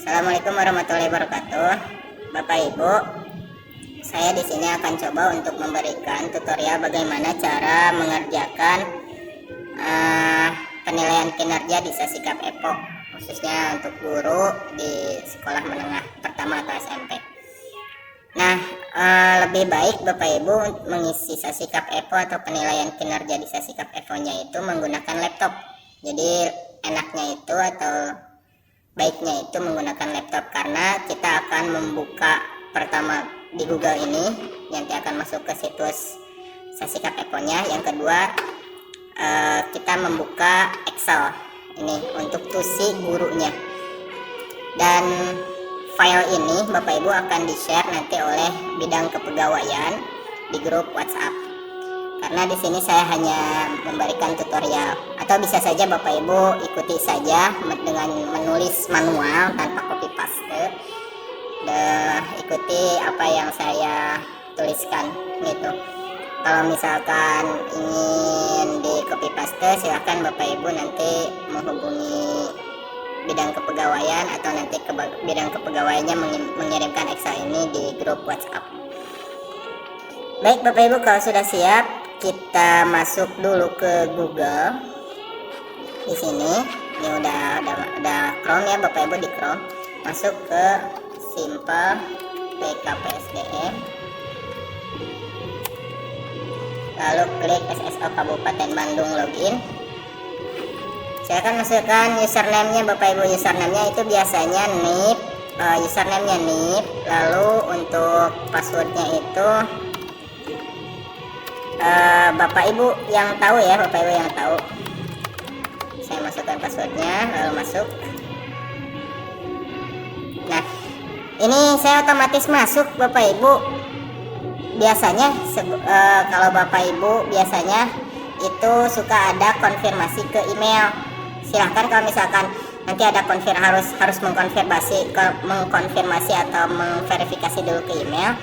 Assalamualaikum warahmatullahi wabarakatuh. Bapak Ibu, saya di sini akan coba untuk memberikan tutorial bagaimana cara mengerjakan penilaian kinerja di Sasikap EPO, khususnya untuk guru di sekolah menengah pertama atau SMP. Nah, lebih baik Bapak Ibu mengisi Sasikap EPO atau penilaian kinerja di Sasikap EPO-nya itu menggunakan laptop. Jadi enaknya itu atau baiknya itu menggunakan laptop, karena kita akan membuka pertama di Google ini, nanti akan masuk ke situs Sasikap EPO-nya. Yang kedua, kita membuka Excel ini untuk tusi gurunya, dan file ini Bapak Ibu akan di-share nanti oleh bidang kepegawaian di grup WhatsApp. Karena di sini saya hanya memberikan tutorial, atau bisa saja Bapak Ibu ikuti saja dengan menulis manual tanpa copy paste. Ikuti apa yang saya tuliskan gitu. Kalau misalkan ingin di copy paste, silahkan Bapak Ibu nanti menghubungi bidang kepegawaian, atau nanti bidang kepegawaiannya mengirimkan Excel ini di grup WhatsApp. Baik Bapak Ibu, kalau sudah siap, kita masuk dulu ke Google. Di sini ini udah Chrome ya Bapak Ibu, di Chrome masuk ke Simple PKPSDM, lalu klik SSO Kabupaten Bandung login. Saya akan masukkan username-nya Bapak Ibu. Username-nya itu biasanya NIP, username-nya NIP, lalu untuk passwordnya itu Bapak Ibu yang tahu ya, Bapak Ibu yang tahu. Saya masukkan passwordnya, lalu masuk. Nah, ini saya otomatis masuk Bapak Ibu. Biasanya kalau Bapak Ibu biasanya itu suka ada konfirmasi ke email. Silahkan kalau misalkan nanti ada harus mengkonfirmasi atau memverifikasi dulu ke email,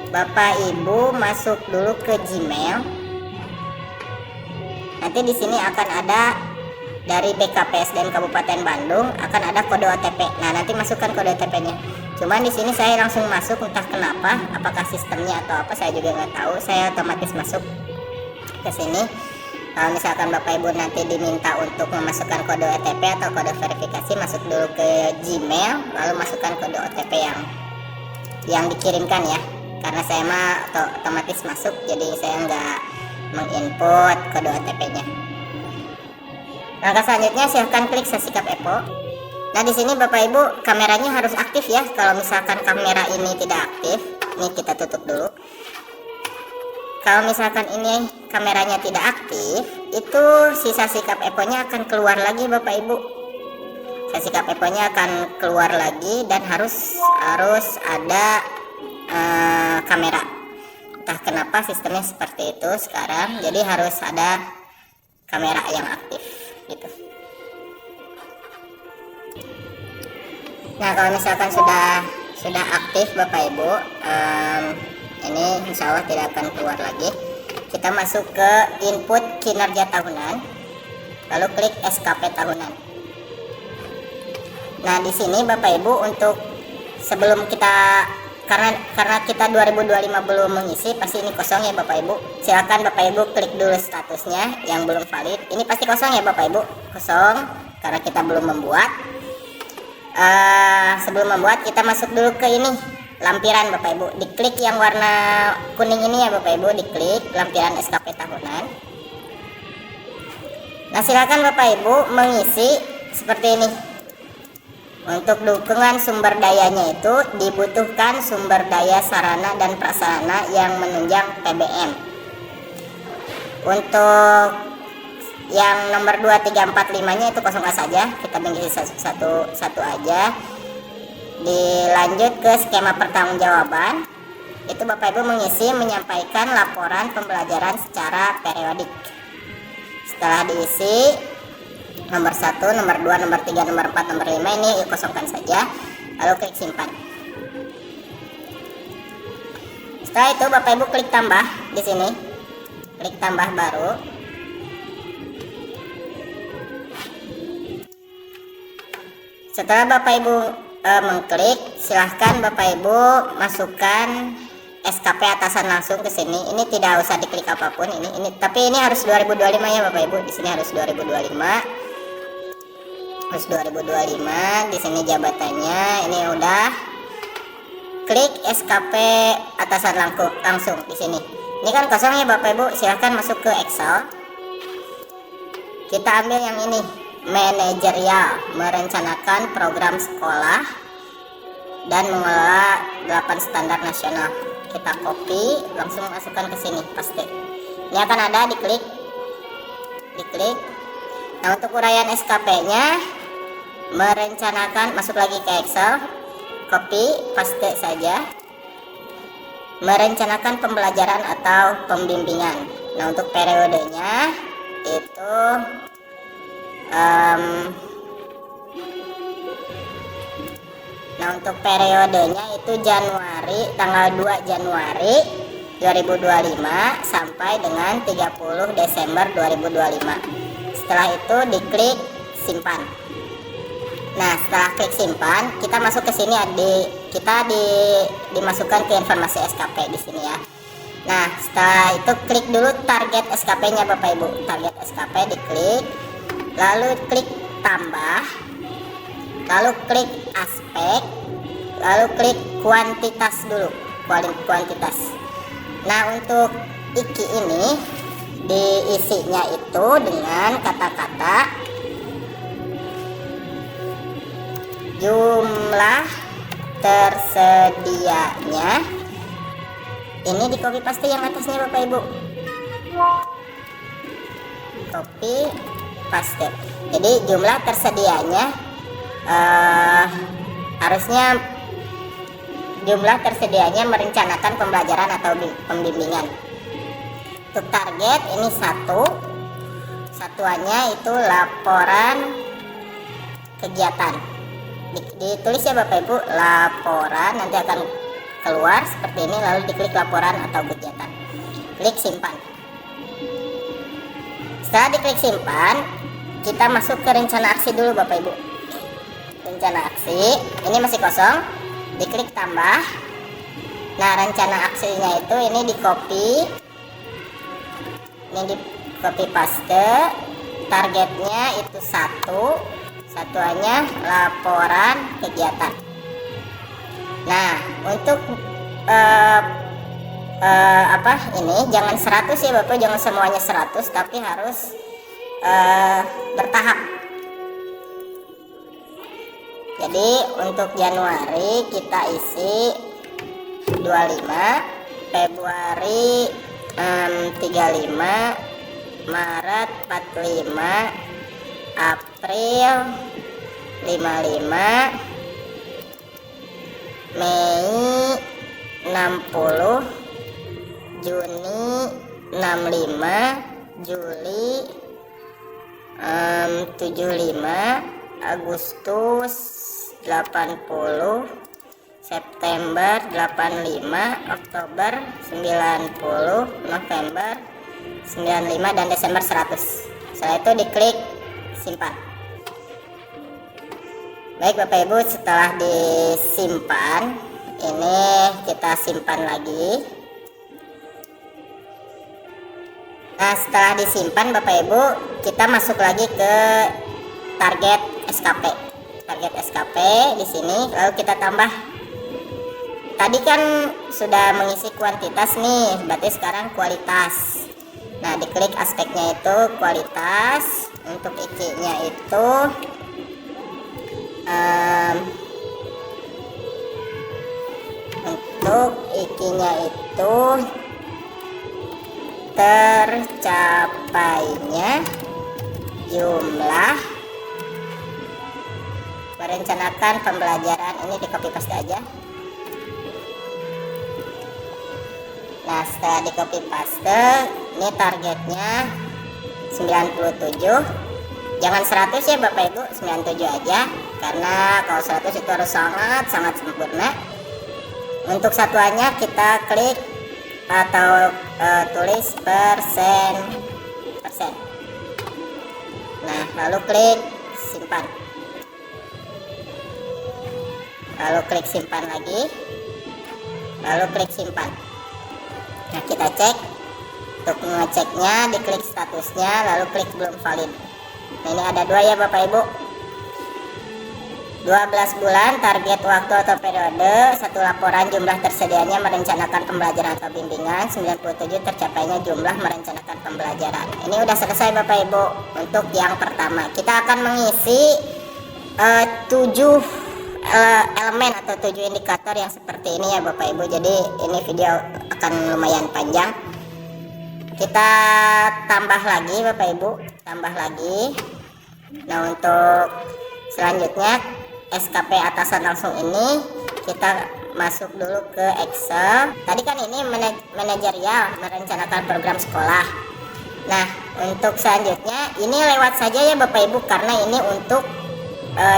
Bapak Ibu masuk dulu ke Gmail. Nanti di sini akan ada dari BKPSDM Kabupaten Bandung, akan ada kode OTP. Nah, nanti masukkan kode OTP-nya. Cuman di sini saya langsung masuk, entah kenapa, apakah sistemnya atau apa saya juga nggak tahu. Saya otomatis masuk ke sini. Kalau misalkan Bapak Ibu nanti diminta untuk memasukkan kode OTP atau kode verifikasi, masuk dulu ke Gmail, lalu masukkan kode OTP yang dikirimkan ya. Karena saya mah otomatis masuk, jadi saya nggak menginput kode OTP-nya. Langkah selanjutnya silahkan klik Sasikap EPO. Nah, di sini Bapak Ibu kameranya harus aktif ya. Kalau misalkan kamera ini tidak aktif, ini kita tutup dulu. Kalau misalkan ini kameranya tidak aktif, itu si Sasikap EPO-nya akan keluar lagi Bapak Ibu. Sasikap EPO-nya akan keluar lagi dan harus ada kamera. Entah kenapa sistemnya seperti itu sekarang, jadi harus ada kamera yang aktif gitu. Nah, kalau misalkan sudah aktif Bapak Ibu, ini insya Allah tidak akan keluar lagi. Kita masuk ke input kinerja tahunan, lalu klik SKP tahunan. Nah, di sini Bapak Ibu untuk sebelum kita karena kita 2025 belum mengisi, pasti ini kosong ya Bapak Ibu. Silakan Bapak Ibu klik dulu statusnya yang belum valid. Ini pasti kosong ya Bapak Ibu, kosong karena kita belum membuat. Sebelum membuat, kita masuk dulu ke ini lampiran Bapak Ibu. Diklik yang warna kuning ini ya Bapak Ibu, diklik lampiran SKP tahunan. Nah, silakan Bapak Ibu mengisi seperti ini. Untuk dukungan sumber dayanya itu dibutuhkan sumber daya sarana dan prasarana yang menunjang PBM. Untuk yang nomor 2, 3, 4, 5-nya itu kosong saja, kita mengisi satu aja. Dilanjut ke skema pertanggungjawaban. Itu Bapak Ibu menyampaikan laporan pembelajaran secara periodik. Setelah diisi nomor 1, nomor 2, nomor 3, nomor 4, nomor 5 ini kosongkan saja, lalu klik simpan. Setelah itu Bapak Ibu klik tambah di sini, klik tambah baru. Setelah Bapak Ibu mengklik, silahkan Bapak Ibu masukkan SKP atasan langsung ke sini. Ini tidak usah diklik apapun ini, tapi ini harus 2025 ya Bapak Ibu. Di sini harus 2025. Harus 2025. Di sini jabatannya ini udah. Klik SKP atasan langsung di sini. Ini kan kosong ya Bapak Ibu, silahkan masuk ke Excel. Kita ambil yang ini, manajerial, merencanakan program sekolah dan mengelola 8 standar nasional. Kita copy, langsung masukkan ke sini, paste. Ini akan ada, diklik. Nah, untuk uraian SKP-nya, merencanakan, masuk lagi ke Excel, copy, paste saja. Merencanakan pembelajaran atau pembimbingan. Nah, untuk periodenya itu nah, untuk periodenya itu tanggal 2 Januari 2025 sampai dengan 30 Desember 2025. Setelah itu diklik simpan. Nah, setelah klik simpan, kita masuk ke sini, dimasukkan ke informasi SKP di sini ya. Nah, setelah itu klik dulu target SKP-nya Bapak Ibu. Target SKP diklik, lalu klik tambah, lalu klik aspek, lalu klik kuantitas dulu, kuantitas. Nah, untuk IKI ini diisinya itu dengan kata-kata jumlah tersedianya. Ini di copy paste yang atasnya Bapak Ibu, copy paste. Jadi jumlah tersedianya harusnya jumlah tersedianya merencanakan pembelajaran atau pembimbingan. Untuk target ini satuannya itu laporan kegiatan. Ditulis ya Bapak Ibu, laporan, nanti akan keluar seperti ini, lalu diklik laporan atau kegiatan. Klik simpan. Setelah diklik simpan, kita masuk ke rencana aksi dulu Bapak Ibu. Rencana aksi, ini masih kosong, diklik tambah. Nah, rencana aksinya itu ini di copy, ini di copy paste. Targetnya itu satuannya laporan kegiatan. Nah, untuk ini jangan 100 ya Bapak, jangan semuanya 100, tapi harus bertahap. Jadi untuk Januari kita isi 25, Februari 35, Maret 45, April 55, Mei 60, Juni 65, Juli 75, Agustus 80, September 85, Oktober 90, November 95, dan Desember 100. Setelah itu diklik simpan. Baik Bapak Ibu, setelah disimpan, ini kita simpan lagi. Nah, setelah disimpan Bapak Ibu, kita masuk lagi ke target SKP. Target SKP di sini, lalu kita tambah. Tadi kan sudah mengisi kuantitas nih, berarti sekarang kualitas. Nah, diklik aspeknya itu kualitas. Untuk IKI-nya itu tercapainya jumlah merencanakan pembelajaran. Ini di copy paste aja. Nah, setelah di copy paste, ini targetnya 97. Jangan 100 ya Bapak Ibu, 97 aja, karena kalau 100 itu harus sangat sempurna. Untuk satuannya kita klik atau tulis persen. Nah, lalu klik simpan. lalu klik simpan lagi, lalu klik simpan. Nah, kita cek. Untuk mengeceknya diklik statusnya, lalu klik belum valid. Nah, ini ada 2 ya Bapak Ibu, 12 bulan target waktu atau periode, 1 laporan jumlah tersedianya merencanakan pembelajaran atau bimbingan, 97 tercapainya jumlah merencanakan pembelajaran. Ini udah selesai Bapak Ibu. Untuk yang pertama kita akan mengisi 7 elemen atau 7 indikator yang seperti ini ya Bapak Ibu. Jadi ini video akan lumayan panjang. Kita tambah lagi Bapak Ibu, tambah lagi. Nah, untuk selanjutnya SKP atasan langsung ini kita masuk dulu ke Excel. Tadi kan ini manajerial, merencanakan program sekolah. Nah, untuk selanjutnya ini lewat saja ya Bapak Ibu, karena ini untuk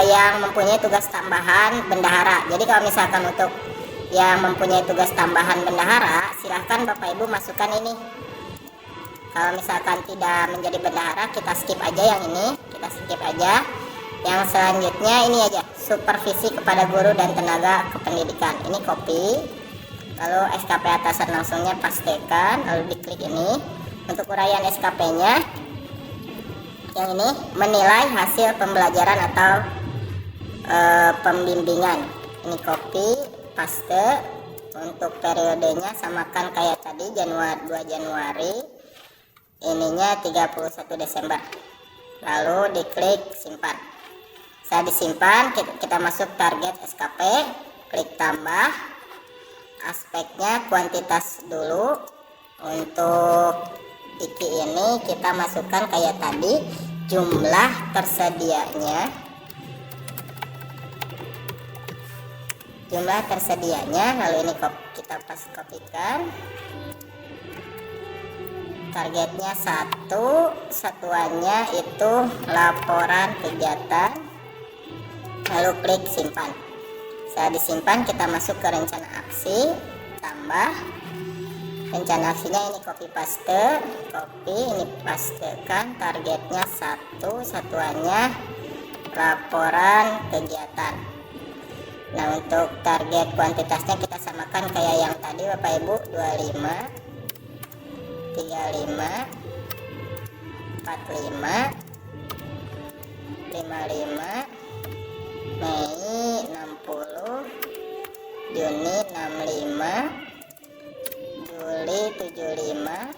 yang mempunyai tugas tambahan bendahara. Jadi kalau misalkan untuk yang mempunyai tugas tambahan bendahara, silahkan Bapak Ibu masukkan ini. Kalau misalkan tidak menjadi bendahara, kita skip aja yang ini, kita skip aja. Yang selanjutnya ini aja, supervisi kepada guru dan tenaga kependidikan. Ini copy, lalu SKP atasan langsungnya pastikan, lalu diklik ini. Untuk uraian SKP-nya, yang ini menilai hasil pembelajaran atau pembimbingan. Ini copy, paste. Untuk periodenya samakan kayak tadi, 2 Januari. Ininya 31 Desember. Lalu diklik simpan. Saat disimpan, kita masuk target SKP, klik tambah. Aspeknya kuantitas dulu. Untuk IKI ini kita masukkan kayak tadi, jumlah tersedianya. Jumlah tersedianya, lalu ini kita kopikan. Targetnya 1, satuannya itu laporan kegiatan, lalu klik simpan. Saat disimpan, kita masuk ke rencana aksi, tambah. Rencana aksinya ini copy paste, copy, ini pastekan. Targetnya 1, satuannya laporan kegiatan. Nah, untuk target kuantitasnya kita samakan kayak yang tadi Bapak Ibu, 25, 35, 45, 55, Mei 60, Juni 65, Juli 75,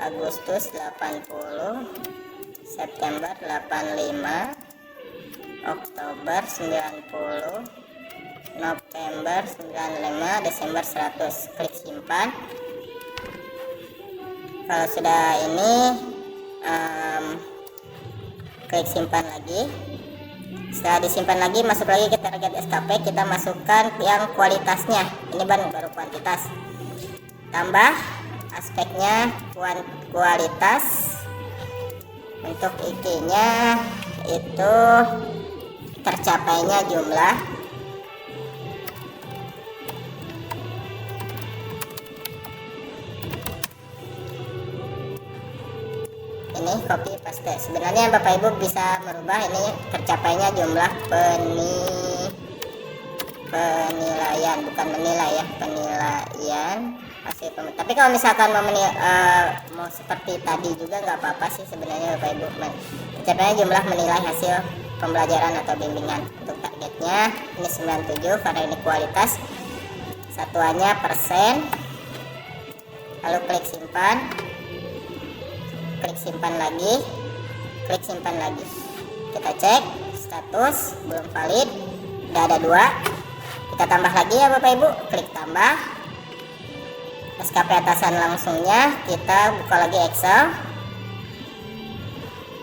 Agustus 80, September 85, Oktober 90, November 95, Desember 100. Klik simpan. Kalau sudah ini klik simpan lagi. Setelah disimpan lagi, masuk lagi ke target SKP, kita masukkan yang kualitasnya. Ini baru kuantitas. Tambah aspeknya kualitas. Untuk IKI-nya itu tercapainya jumlah. Ini copy paste. Sebenarnya Bapak Ibu bisa merubah ini tercapainya jumlah penilaian, bukan menilai ya, penilaian hasil tapi kalau misalkan mau seperti tadi juga nggak apa-apa sih sebenarnya Bapak Ibu. Tercapainya jumlah menilai hasil pembelajaran atau bimbingan. Untuk targetnya ini 97 karena ini kualitas, satuannya persen, lalu klik simpan. Klik simpan lagi, klik simpan lagi. Kita cek status belum valid, udah ada 2. Kita tambah lagi ya Bapak Ibu, klik tambah. SKP atasan langsungnya kita buka lagi Excel.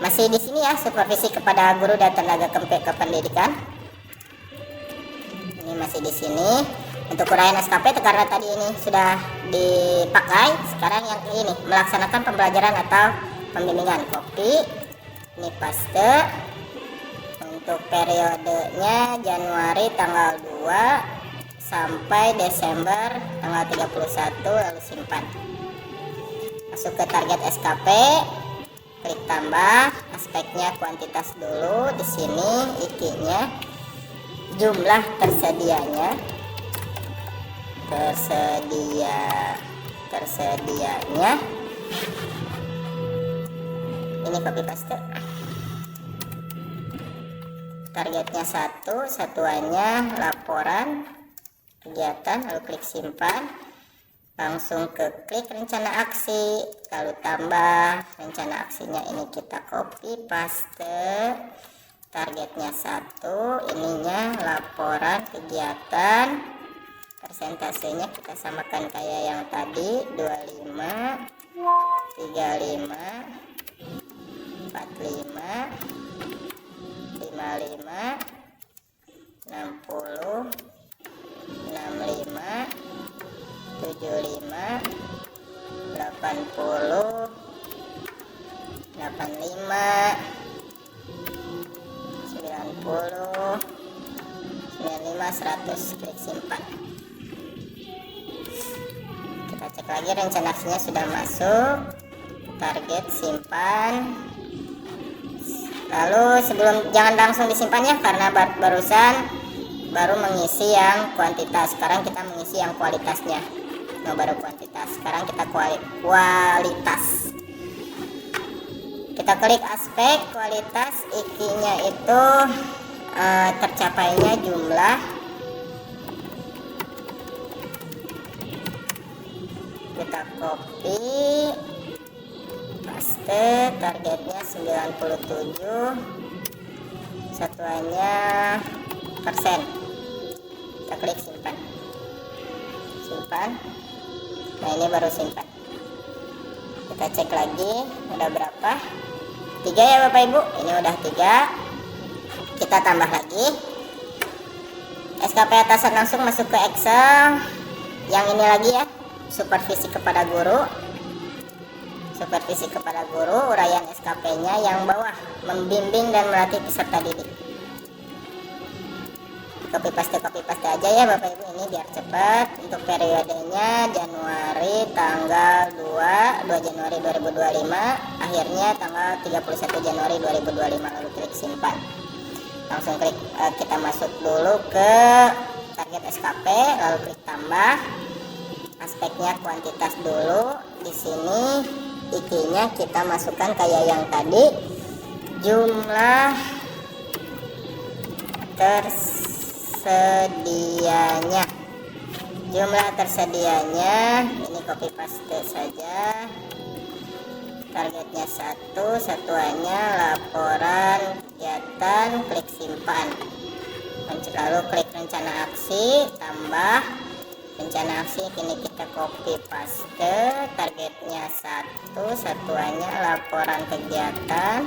Masih di sini ya, supervisi kepada guru dan tenaga kependidikan. Ini masih di sini. Untuk uraian SKP karena tadi ini sudah dipakai, sekarang yang ini melaksanakan pembelajaran atau pembimbingan. Copy, ini paste. Untuk periodenya Januari tanggal 2 sampai Desember tanggal 31, lalu simpan. Masuk ke target SKP, klik tambah. Aspeknya kuantitas dulu, di sini IKI-nya jumlah tersedianya ini copy paste. Targetnya 1, satuannya laporan kegiatan, lalu klik simpan, langsung ke klik rencana aksi, lalu tambah rencana aksinya, ini kita copy paste. Targetnya 1, ininya laporan kegiatan, persentasenya kita samakan kayak yang tadi, 25, 35, 45, 55, 60, 65, 75, 80, 85, 90, 95, 100. Klik simpan. Kita cek lagi rencana aksinya sudah masuk, target simpan. Lalu jangan langsung disimpan ya, karena barusan baru mengisi yang kuantitas. Sekarang kita mengisi yang kualitasnya. Baru kuantitas, sekarang kita kualitas. Kita klik aspek kualitas, IKI-nya itu tercapainya jumlah. Kita copy paste, targetnya 97, satuannya persen. Kita klik simpan. Nah, ini baru simpan. Kita cek lagi udah berapa, 3 ya Bapak Ibu, ini udah 3. Kita tambah lagi SKP atasan, langsung masuk ke Excel yang ini lagi ya, supervisi kepada guru, uraian SKP-nya yang bawah, membimbing dan melatih peserta didik. Copy paste aja ya Bapak Ibu, ini biar cepat. Untuk periodenya Januari tanggal 2 Januari 2025, akhirnya tanggal 31 Januari 2025. Lalu klik simpan. Langsung klik kita masuk dulu ke target SKP, lalu klik tambah. Aspeknya kuantitas dulu. Di sini IKI-nya kita masukkan kayak yang tadi, jumlah tersedianya, ini copy paste saja. Targetnya 1, satuannya laporan kegiatan, klik simpan. Lalu klik rencana aksi, tambah rencana aksi, ini kita copy paste. Targetnya 1, satuannya laporan kegiatan,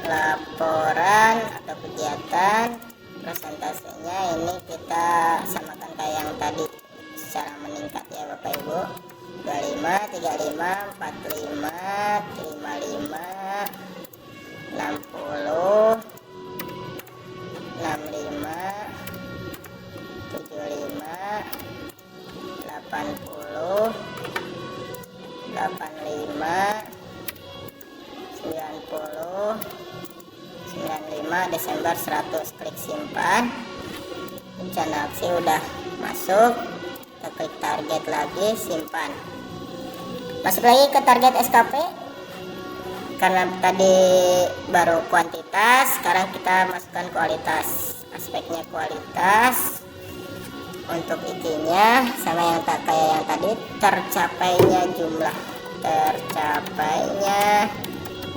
laporan atau kegiatan, persentasenya ini kita samakan kayak yang tadi secara meningkat ya Bapak Ibu, 25, 35, 45, 55, 60, 65, 75, 80, 85, 90, 95, Desember 100. Klik simpan. Rencana aksi udah masuk. Kita klik target lagi, simpan. Masuk lagi ke target SKP. Karena tadi baru kuantitas, sekarang kita masukkan kualitas. Aspeknya kualitas. Untuk IKI-nya sama yang kayak yang tadi, tercapainya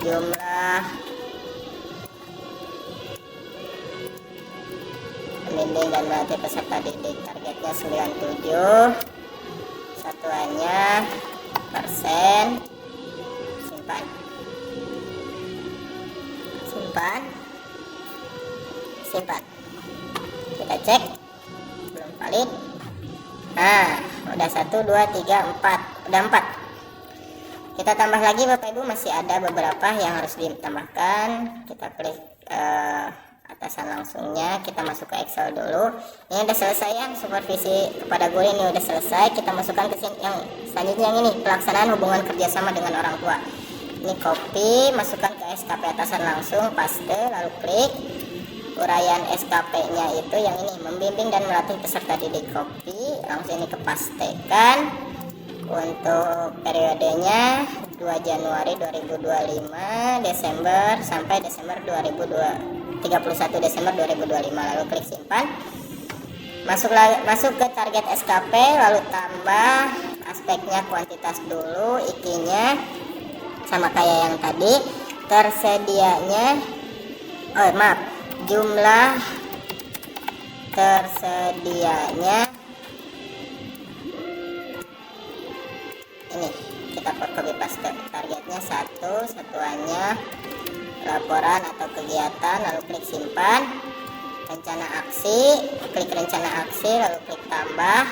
jumlah pembimbing dan melatih peserta didik. Targetnya 97, satuannya persen. Simpan. Kita cek, belum valid. Nah, udah 1, 2, 3, 4, udah 4. Kita tambah lagi Bapak Ibu, masih ada beberapa yang harus ditambahkan. Kita klik atasan langsungnya, kita masuk ke Excel dulu. Ini udah selesai ya, supervisi kepada guru ini udah selesai. Kita masukkan ke sini yang selanjutnya, yang ini pelaksanaan hubungan kerjasama dengan orang tua. Ini copy, masukkan ke SKP atasan langsung, paste, lalu klik. Uraian SKP-nya itu yang ini, membimbing dan melatih peserta didik, copy, langsung ini kepastekan. Untuk periodenya 2 Januari 2025 Desember sampai Desember 31 Desember 2025, lalu klik simpan. Masuk ke target SKP, lalu tambah aspeknya kuantitas dulu, ikinya sama kayak yang tadi, tersedianya jumlah tersedianya ini kita copy paste, targetnya 1, satuannya laporan atau kegiatan, lalu klik simpan. Rencana aksi, klik rencana aksi, lalu klik tambah,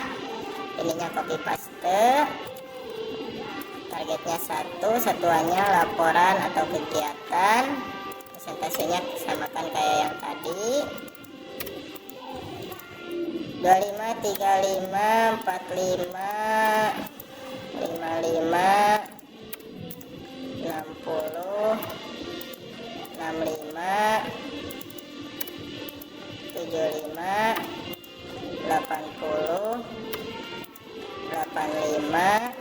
ininya copy paste, targetnya 1, satuannya laporan atau kegiatan, presentasinya samakan kayak yang tadi, 25, 35, 45, 55, 60, 65, 75, 80, 85,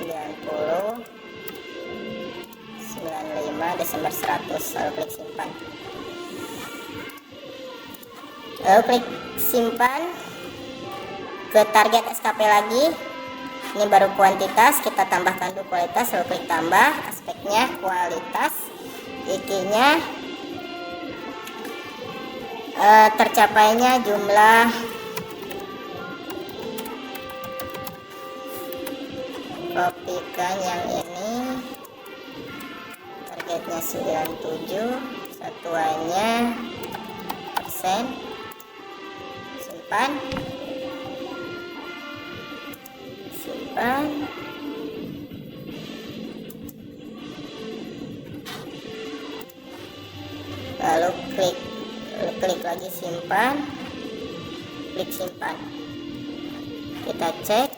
90, 95, Desember 100, lalu klik simpan. Lalu klik simpan ke target SKP lagi. Ini baru kuantitas, kita tambahkan dulu kualitas, lalu klik tambah, aspeknya kualitas, ikinya tercapainya jumlah kopikan yang ini, targetnya 97, satuannya persen, simpan. Lalu klik lagi simpan, klik simpan, kita cek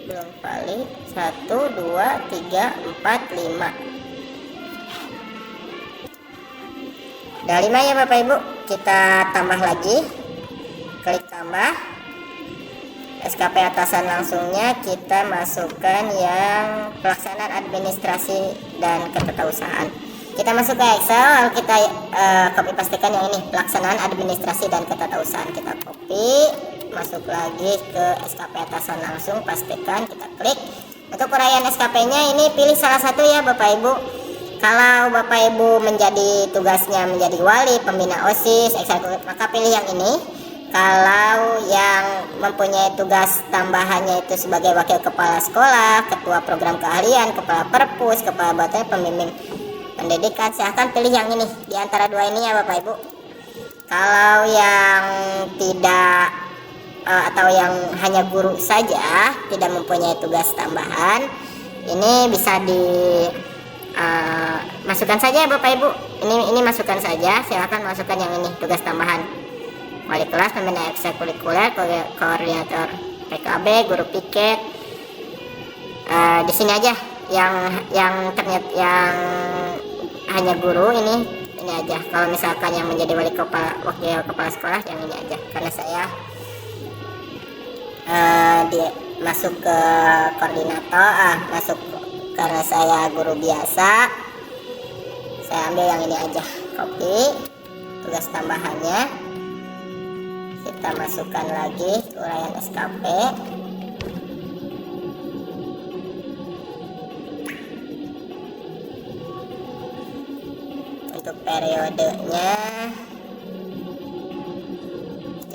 belum valid, 1, 2, 3, 4, 5. Udah 5 ya Bapak Ibu, kita tambah lagi, klik tambah. SKP atasan langsungnya kita masukkan yang pelaksanaan administrasi dan ketetausahaan. Kita masuk ke Excel, lalu kita copy pastekan yang ini, pelaksanaan administrasi dan ketetausahaan. Kita copy, masuk lagi ke SKP atasan langsung, pastekan, kita klik. Untuk uraian SKP-nya ini pilih salah satu ya Bapak Ibu. Kalau Bapak Ibu menjadi tugasnya menjadi wali, pembina OSIS, eksekutif, maka pilih yang ini. Kalau yang mempunyai tugas tambahannya itu sebagai wakil kepala sekolah, ketua program keahlian, kepala perpus, kepala batuan, pembimbing pendidikan, silahkan pilih yang ini di antara dua ini ya Bapak Ibu. Kalau yang tidak atau yang hanya guru saja, tidak mempunyai tugas tambahan, ini bisa di masukkan saja ya Bapak Ibu. Ini masukkan saja, silahkan masukkan yang ini, tugas tambahan. Wali kelas, pembina ekstrakurikuler, koordinator PKB, guru piket. Di sini aja yang ternyata yang hanya guru ini aja. Kalau misalkan yang menjadi wakil kepala sekolah yang ini aja. Karena saya masuk ke koordinator, karena saya guru biasa, saya ambil yang ini aja. Copy tugas tambahannya. Kita masukkan lagi uraian SKP. Untuk periodenya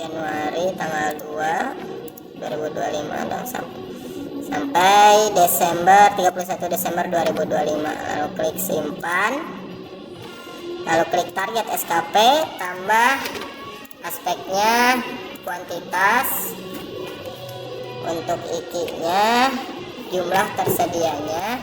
Januari tanggal 2 2025 sampai Desember 31 Desember 2025. Lalu klik simpan. Lalu klik target SKP, tambah aspeknya kuantitas, untuk ikinya jumlah tersedianya,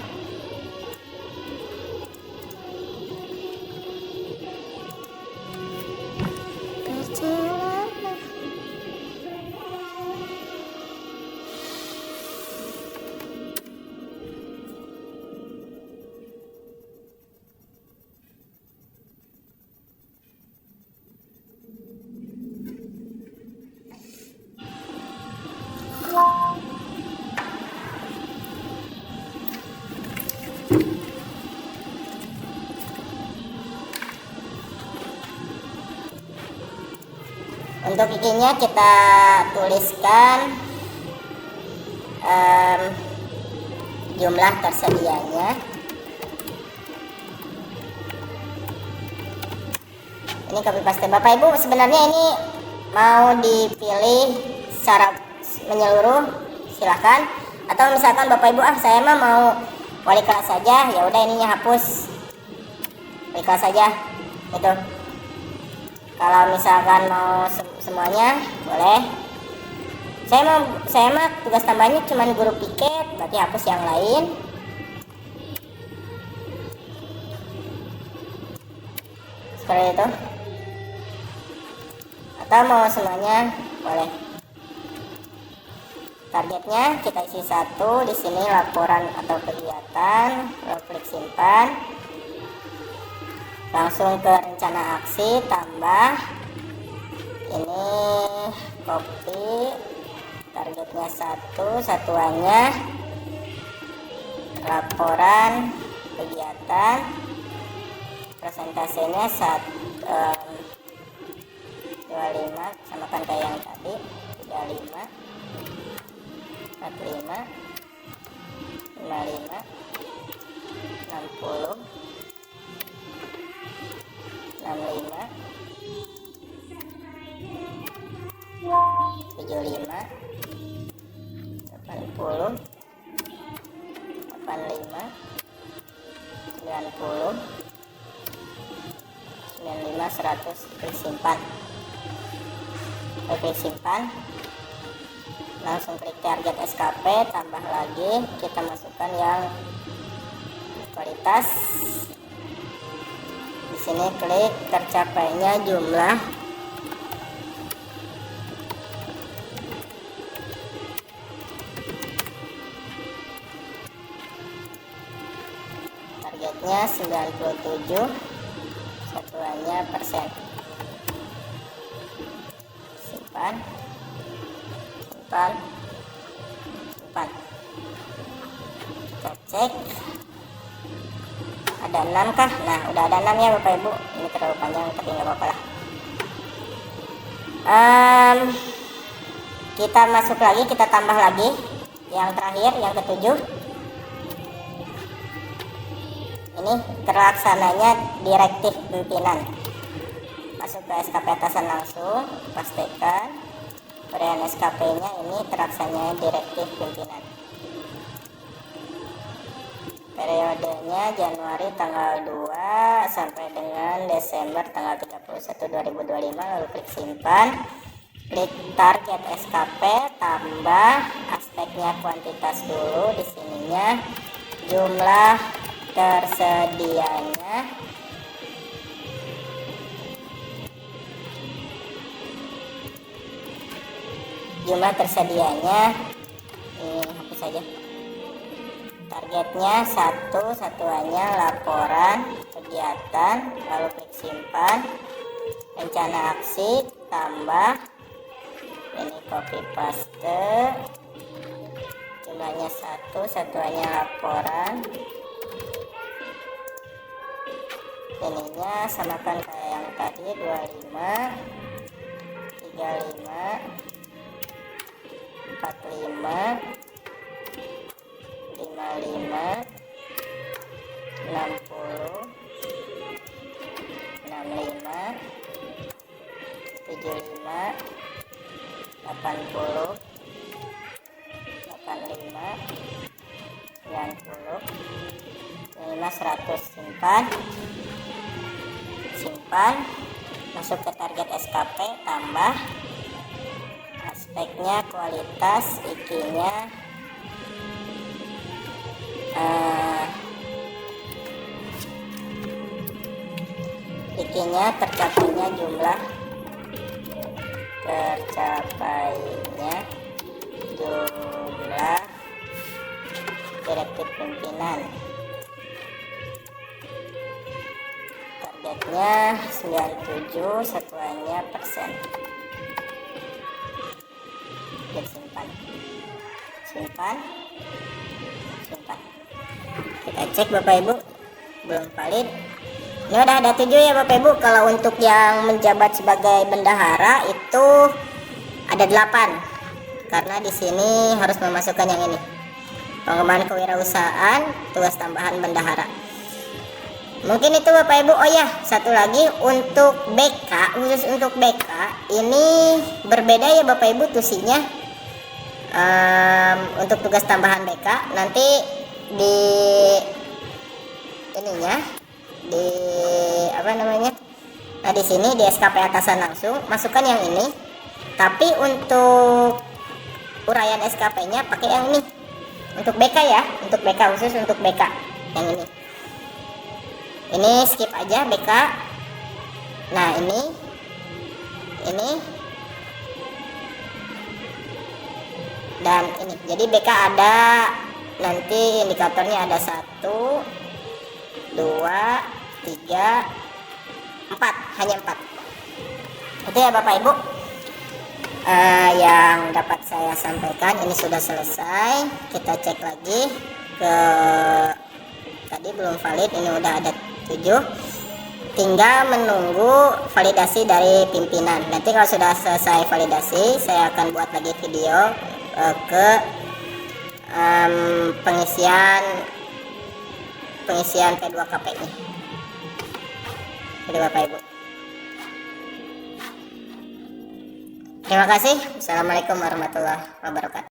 Untuk IG-nya kita tuliskan jumlah tersedianya. Ini copy paste. Bapak Ibu, sebenarnya ini mau dipilih secara menyeluruh silahkan, atau misalkan Bapak Ibu saya mah mau wali kelas saja, ya udah ininya hapus wali kelas saja gitu. Kalau misalkan mau semuanya boleh. Saya mah tugas tambahnya cuma guru piket, berarti hapus yang lain. Seperti itu. Atau mau semuanya boleh. Targetnya kita isi 1, di sini laporan atau kegiatan, lalu klik simpan. Langsung ke rencana aksi, tambah. Ini copy. Targetnya 1, satuannya laporan kegiatan, presentasenya 25, samakan kayak yang tadi, 35, 45, 55, 60, 65, 75, 80, 85, 90, 95, 100. Klik simpan. Klik simpan. Langsung klik target SKP, tambah lagi, kita masukkan yang kualitas. Di sini klik tercapainya jumlah targetnya 97, satuannya persen. Simpan, simpan, simpan. Kita cek ada 6 kah? Nah, udah ada 6 ya Bapak Ibu. Ini terlalu panjang tapi nggak apa-apa lah. Kita masuk lagi, kita tambah lagi yang terakhir, yang ke-7. Ini terlaksananya direktif pimpinan. Masuk ke SKP atasan langsung, pastikan berian SKP-nya ini terlaksananya direktif pimpinan. Periodenya Januari tanggal 2 sampai dengan Desember tanggal 31 2025. Lalu klik simpan, klik target SKP, tambah aspeknya kuantitas dulu. Di sininya jumlah tersedianya ini hapus saja. Targetnya 1, satuannya laporan kegiatan, lalu klik simpan. Rencana aksi, tambah ini copy paste, jumlahnya 1, satuannya laporan, ininya samakan kayak yang tadi, 25, 35, 45, 55, 60, 65, 75, 80, 85, 90, 100. Simpan, simpan. Masuk ke target SKP, tambah aspeknya kualitas, IG-nya IG-nya tercapainya jumlah direktif pimpinan. Targetnya 97, satuannya persen. Klik simpan, simpan, simpan. Kita cek Bapak Ibu, belum valid. Ini udah ada 7 ya Bapak Ibu. Kalau untuk yang menjabat sebagai bendahara itu ada 8. Karena di sini harus memasukkan yang ini. Pengembangan kewirausahaan, tugas tambahan bendahara. Mungkin itu Bapak Ibu. Oh ya, satu lagi untuk BK, khusus untuk BK ini berbeda ya Bapak Ibu tusinya. Untuk tugas tambahan BK nanti di ininya di apa namanya? Nah, di sini di SKP atasan langsung masukkan yang ini. Tapi untuk uraian SKP-nya pakai yang ini. Untuk BK ya, untuk BK khusus untuk BK yang ini. Ini skip aja BK. Nah, ini dan ini. Jadi BK ada nanti indikatornya ada 1 2 3 4, hanya 4. Itu ya Bapak Ibu yang dapat saya sampaikan. Ini sudah selesai. Kita cek lagi ke tadi belum valid, ini udah ada 7, tinggal menunggu validasi dari pimpinan. Nanti kalau sudah selesai validasi saya akan buat lagi video ke pengisian P2KP nya. Jadi Bapak Ibu, terima kasih. Assalamualaikum warahmatullahi wabarakatuh.